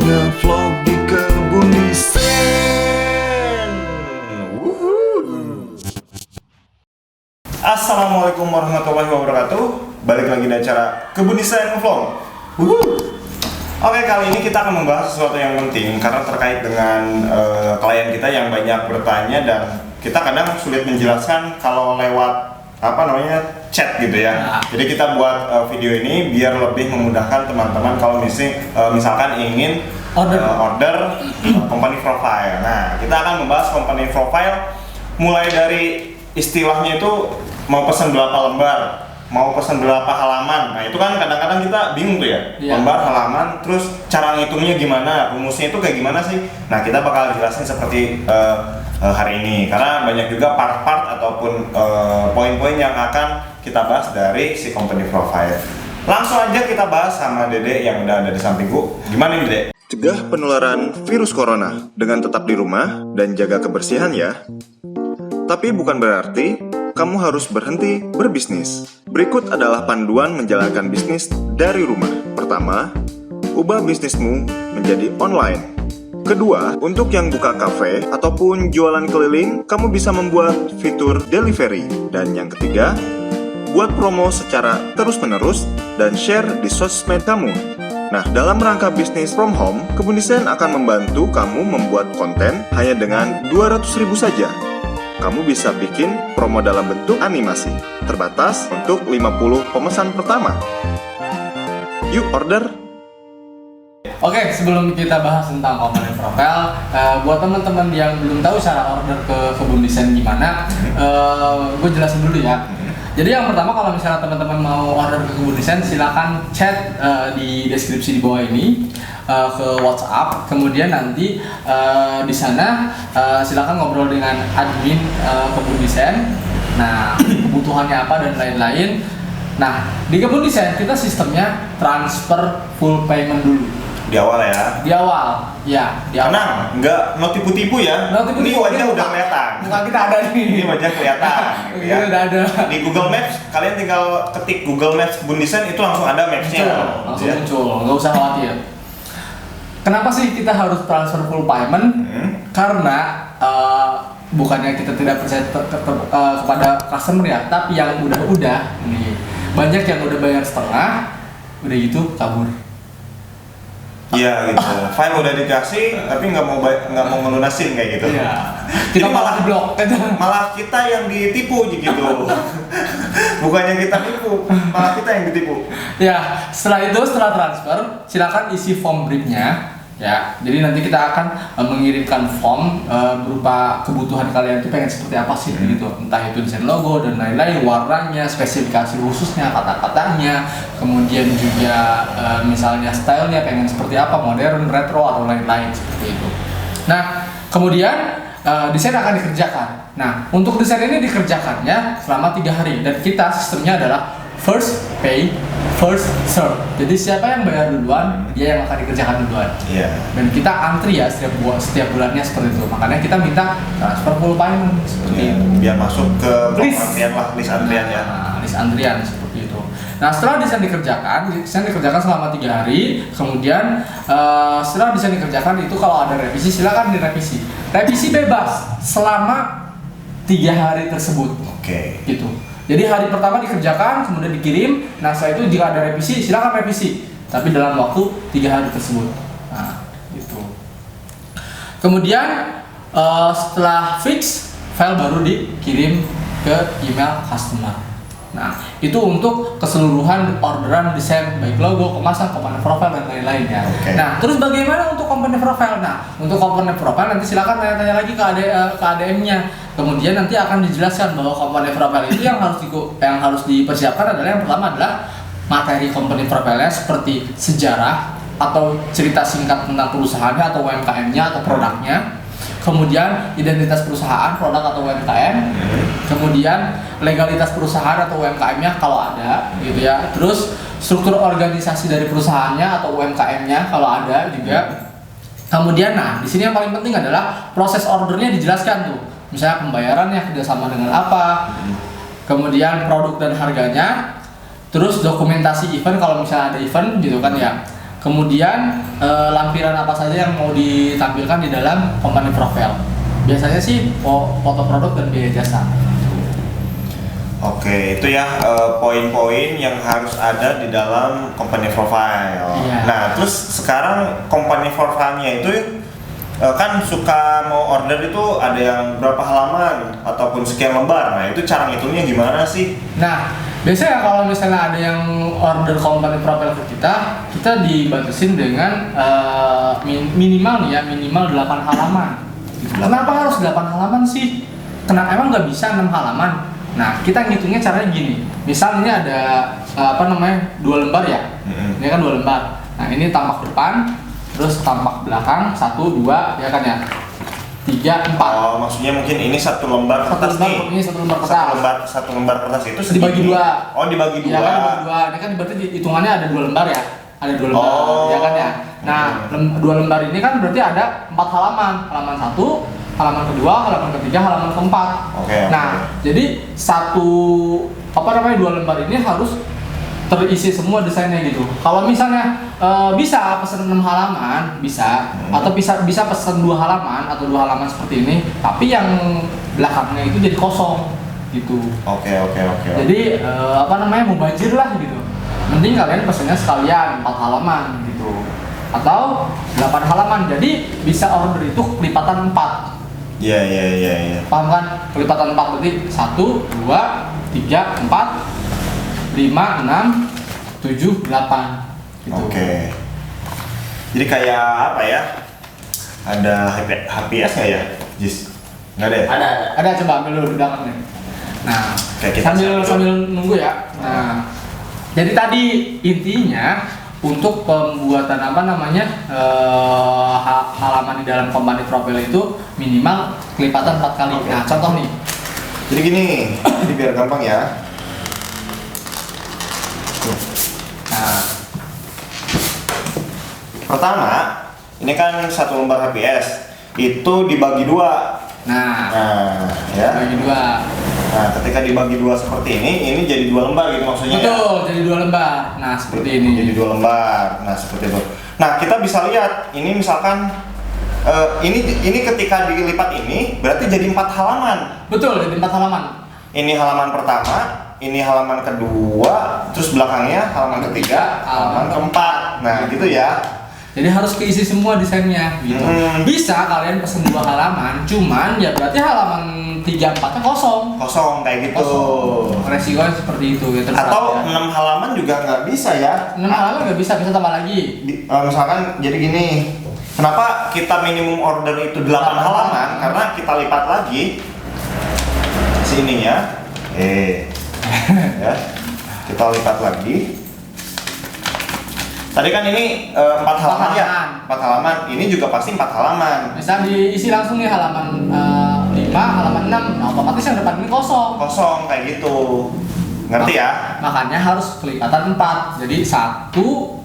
ngevlog di kebun desain. Assalamualaikum warahmatullahi wabarakatuh. Balik lagi di acara Kebun Desain Vlog. Oke, kali ini kita akan membahas sesuatu yang penting karena terkait dengan klien kita yang banyak bertanya dan kita kadang sulit menjelaskan kalau lewat chat gitu ya. Jadi kita buat video ini biar lebih memudahkan teman-teman kalau misalkan ingin order company profile. Nah, kita akan membahas company profile mulai dari istilahnya itu mau pesan berapa lembar, mau pesan berapa halaman. Nah, itu kan kadang-kadang kita bingung tuh ya. Lembar, halaman, terus cara ngitungnya gimana, rumusnya itu kayak gimana sih. Nah, kita bakal jelasin seperti hari ini karena banyak juga part-part ataupun poin-poin yang akan kita bahas dari si company profile. Langsung aja kita bahas sama Dede yang udah ada di sampingku. Gimana nih, Dede? Cegah penularan virus corona dengan tetap di rumah dan jaga kebersihan ya. Tapi bukan berarti kamu harus berhenti berbisnis. Berikut adalah panduan menjalankan bisnis dari rumah. Pertama, ubah bisnismu menjadi online. Kedua, untuk yang buka kafe ataupun jualan keliling, kamu bisa membuat fitur delivery. Dan yang ketiga, buat promo secara terus-menerus dan share di sosmed kamu. Nah, dalam rangka bisnis from home, Kebun Desain akan membantu kamu membuat konten hanya dengan 200.000 saja. Kamu bisa bikin promo dalam bentuk animasi, terbatas untuk 50 pemesan pertama. Yuk order! Oke, sebelum kita bahas tentang company profile, buat teman-teman yang belum tahu cara order ke Kebun Desain gimana, gue jelasin dulu ya. Jadi yang pertama, kalau misalnya teman-teman mau order ke Kebun Desain, silakan chat di deskripsi di bawah ini ke WhatsApp. Kemudian nanti di sana silakan ngobrol dengan admin Kebun Desain. Nah, kebutuhannya apa dan lain-lain. Nah, di Kebun Desain kita sistemnya transfer full payment dulu. Di awal ya? Di awal, ya. Di awal. Tenang, nggak no tipu-tipu ya. Ini wajah udah kelihatan. Muka kita ada nih. Ini wajah kelihatan. Gitu ya. Udah ada. Di Google Maps, kalian tinggal ketik Google Maps Kebun Desain itu langsung ada mapsnya. Langsung muncul, nggak usah khawatir. Kenapa sih kita harus transfer full payment? Karena bukannya kita tidak percaya kepada customer ya, tapi yang udah nih banyak yang udah bayar setengah, udah gitu kabur. Iya gitu. File udah dikasih tapi nggak mau ngelunasin kayak gitu. Iya. Kita malah blok. Malah kita yang ditipu gitu. Bukannya kita tipu, malah kita yang ditipu. Ya, setelah transfer, silakan isi form briefnya. Ya, jadi nanti kita akan mengirimkan form berupa kebutuhan kalian itu pengen seperti apa sih gitu, entah itu desain logo dan lain-lain, warnanya, spesifikasi khususnya, kata-katanya, kemudian juga misalnya stylenya pengen seperti apa, modern, retro atau lain-lain seperti itu. Nah, kemudian desain akan dikerjakan. Nah, untuk desain ini dikerjakannya selama 3 hari dan kita sistemnya adalah first pay, first serve. Jadi siapa yang bayar duluan, dia yang akan dikerjakan duluan. Iya. Dan kita antri ya setiap bulannya seperti itu. Makanya kita minta transfer full payment seperti itu. Biar masuk ke list antrian ya. List antrian seperti itu. Nah, setelah desain dikerjakan selama 3 hari. Kemudian setelah desain dikerjakan itu kalau ada revisi silakan direvisi. Revisi bebas selama 3 hari tersebut. Oke. Gitu. Jadi hari pertama dikerjakan, kemudian dikirim. Nah, setelah itu jika ada revisi, silakan revisi. Tapi dalam waktu 3 hari tersebut. Nah, gitu. Kemudian setelah fix, file baru dikirim ke email customer. Nah, itu untuk keseluruhan orderan desain baik logo, kemasan, company profile dan lain-lain ya. Okay. Nah, terus bagaimana untuk company profile? Nah, untuk company profile nanti silakan tanya-tanya lagi ke ADM-nya. Kemudian nanti akan dijelaskan bahwa company profile itu yang harus dipersiapkan adalah yang pertama adalah materi company profile-nya seperti sejarah atau cerita singkat tentang perusahaannya atau UMKM-nya atau produknya. Kemudian identitas perusahaan, produk atau UMKM. Kemudian legalitas perusahaan atau UMKM-nya kalau ada, gitu ya. Terus struktur organisasi dari perusahaannya atau UMKM-nya kalau ada juga. Kemudian, nah di sini yang paling penting adalah proses ordernya dijelaskan tuh. Misalnya pembayarannya kerjasama dengan apa. Kemudian produk dan harganya. Terus dokumentasi event kalau misalnya ada event gitu kan ya. kemudian lampiran apa saja yang mau ditampilkan di dalam company profile. Biasanya sih foto produk dan biaya jasa. Oke, itu ya poin-poin yang harus ada di dalam company profile. Iya. Nah, terus sekarang company profile-nya itu kan suka mau order itu ada yang berapa halaman ataupun sekian lembar. Nah, itu cara ngitungnya gimana sih? Nah, biasanya kalau misalnya ada yang order company profile ke kita dibatasin dengan minimal nih ya, minimal 8 halaman. Kenapa harus 8 halaman sih? Kenapa emang nggak bisa 6 halaman? Nah, kita ngitungnya caranya gini. Misal ini ada 2 lembar ya. Ini kan 2 lembar. Nah, ini tampak depan, terus tampak belakang 1, 2, ya kan ya. 3, 4. Oh, maksudnya mungkin ini satu lembar kertas nih. Ini satu lembar kertas. Satu lembar kertas itu segini. Dibagi 2. Oh, dibagi 2. Iya kan dibagi 2. Ini kan berarti hitungannya ada 2 lembar ya. Ada 2 lembar, ya kan ya. Nah, 2 lembar ini kan berarti ada 4 halaman. Halaman 1, halaman kedua, halaman ketiga, halaman keempat. Oke. Nah, jadi 2 lembar ini harus terisi semua desainnya gitu. Kalau misalnya bisa pesan 6 halaman, bisa, atau bisa pesan 2 halaman atau 2 halaman seperti ini, tapi yang belakangnya itu jadi kosong gitu. Oke. Jadi mubazir lah gitu. Mending kalian pesannya sekalian 4 halaman gitu. Atau 8 halaman. Jadi bisa order itu kelipatan 4. Iya. Paham kan? Kelipatan 4 berarti 1, 2, 3, 4, 5, 6, 7, 8 gitu. Oke. Jadi kayak apa ya? Ada HPS nggak ya? Jis? Nggak ada ya? Ada, coba ambil dulu di belakang nih. Nah, Oke, kita sambil nunggu ya. Nah, jadi tadi intinya untuk pembuatan halaman di dalam company profile itu minimal kelipatan 4 kali. Oke. Nah, contoh nih. Jadi gini, ini biar gampang ya. Nah, pertama, ini kan satu lembar HPS itu dibagi 2. nah, Ya. bagi 2. Nah, ketika dibagi 2 seperti ini jadi 2 lembar gitu maksudnya. Betul, jadi 2 lembar. Nah, seperti ini. Jadi 2 lembar. Nah, seperti itu. Nah, kita bisa lihat ini misalkan ini ketika dilipat ini berarti jadi 4 halaman. Betul, jadi 4 halaman. Ini halaman pertama, ini halaman kedua, terus belakangnya halaman ketiga, halaman keempat. Nah, gitu ya. Jadi harus keisi semua desainnya gitu. Bisa kalian pesen 2 halaman, cuman ya berarti halaman 3, 4-nya kosong. Kosong kayak gitu. Resikonya seperti itu ya, terserah Atau ya. 6 halaman juga nggak bisa ya. 6 halaman nggak bisa tambah lagi. Misalkan jadi gini, kenapa kita minimum order itu 8 halaman? Karena kita lipat lagi sininya, ya, kita lipat lagi. Tadi kan ini 4 halaman ya, 4 halaman. Ini juga pasti 4 halaman. Bisa diisi langsung nih halaman 5, halaman 6. Nah, otomatis yang depan ini kosong. Kosong kayak gitu. Ngerti ya? Makanya harus kelipatan 4. Jadi 1,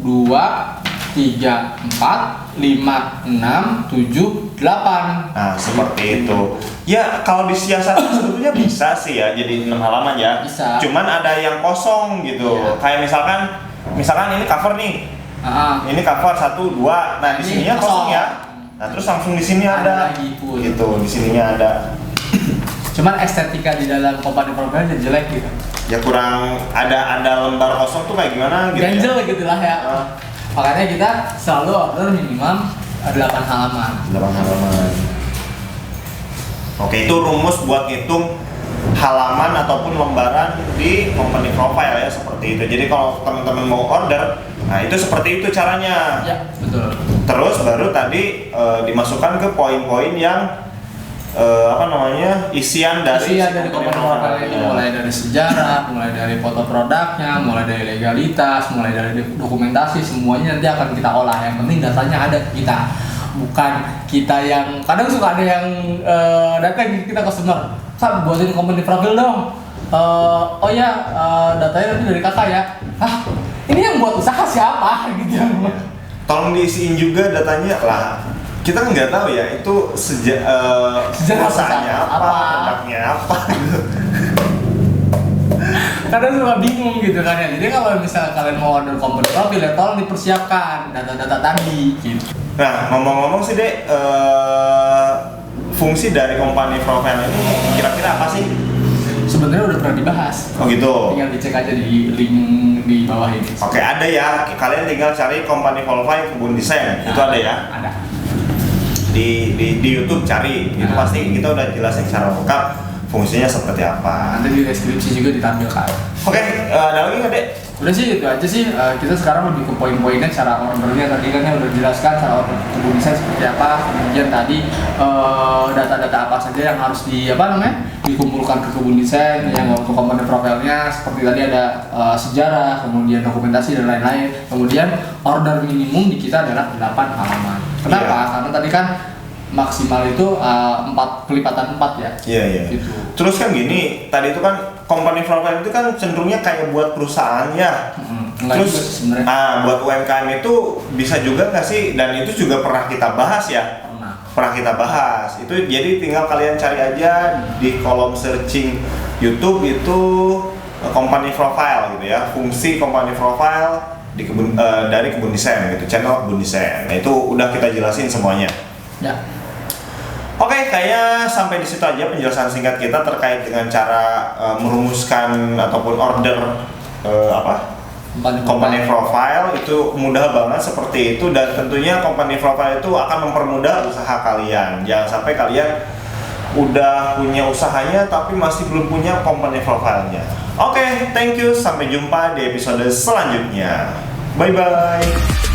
2, 3, 4, 5, 6, 7, 8. Nah, seperti itu. Ya, kalau disiasati sebetulnya bisa sih ya, jadi 6 halaman ya. Bisa. Cuman ada yang kosong gitu. Iya. Kayak misalkan ini cover nih. Ini cover 1, 2. Nah, di Ini sininya kosong ya. Nah, terus langsung di sini ada. lagi full. Gitu, di sininya ada. Cuman estetika di dalam company profile jadi jelek gitu. Ya kurang ada lembar kosong tuh kayak gimana gitu. Ganjel Ya. gitu lah ya. Makanya kita selalu order minimum 8 halaman. 8 halaman. Oke, itu rumus buat ngitung halaman ataupun lembaran di company profile ya, seperti itu. Jadi kalau teman-teman mau order, nah itu seperti itu caranya. Ya, betul. Terus baru tadi dimasukkan ke poin-poin yang isian dari company profile ini, mulai dari sejarah, mulai dari foto produknya, mulai dari legalitas, mulai dari dokumentasi, semuanya nanti akan kita olah. Yang penting datanya ada ke kita, bukan kita yang kadang suka ada yang datang kita customer, "Sab, buatin company profile dong." Datanya nanti dari kakak ya. Ah, ini yang buat usaha siapa gitu. Tolong diisiin juga datanya lah. Kita kan nggak tahu ya itu Sejarah usahanya apa, apa. produknya apa gitu. kadang suka bingung gitu kan ya. Jadi kalau misalnya kalian mau order company profile ya tolong dipersiapkan data-data tadi gitu. Nah, ngomong-ngomong sih Dek, fungsi dari company profile ini kira-kira apa sih? Sebenarnya udah pernah dibahas. Oh gitu. Tinggal dicek aja di link di bawah ini. Oke, ada ya. Kalian tinggal cari company profile kebun desain. Itu ada ya. Ada. Di YouTube cari. Itu pasti kita udah jelasin secara lengkap fungsinya seperti apa. Nanti di deskripsi juga ditampilkan. Oke, ada lagi nggak Dek? Udah sih itu aja sih. Kita sekarang lebih ke poin-poinnya cara ordernya tadi kan yang udah dijelaskan cara order kebun desain seperti apa. Kemudian tadi data-data apa saja yang harus dikumpulkan ke kebun desain yang untuk komponen profilnya seperti tadi ada sejarah, kemudian dokumentasi dan lain-lain. Kemudian order minimum di kita adalah 8 halaman. Kenapa? Iya. Karena tadi kan maksimal itu 4 kelipatan 4 ya. Iya. Gitu. Terus kan gini, tadi itu kan company profile itu kan cenderungnya kayak buat perusahaan ya. Enggak Terus, juga sih sebenarnya. buat UMKM itu bisa juga nggak sih? Dan itu juga pernah kita bahas ya. Pernah kita bahas. Itu jadi tinggal kalian cari aja di kolom searching YouTube itu company profile gitu ya. Fungsi company profile di dari kebun desain gitu, channel kebun desain. Nah itu udah kita jelasin semuanya. Ya. Oke, kayaknya sampai di situ aja penjelasan singkat kita terkait dengan cara merumuskan ataupun order company profile. Itu mudah banget seperti itu, dan tentunya company profile itu akan mempermudah usaha kalian. Jangan sampai kalian udah punya usahanya tapi masih belum punya company profile-nya. Oke, thank you, sampai jumpa di episode selanjutnya. Bye bye.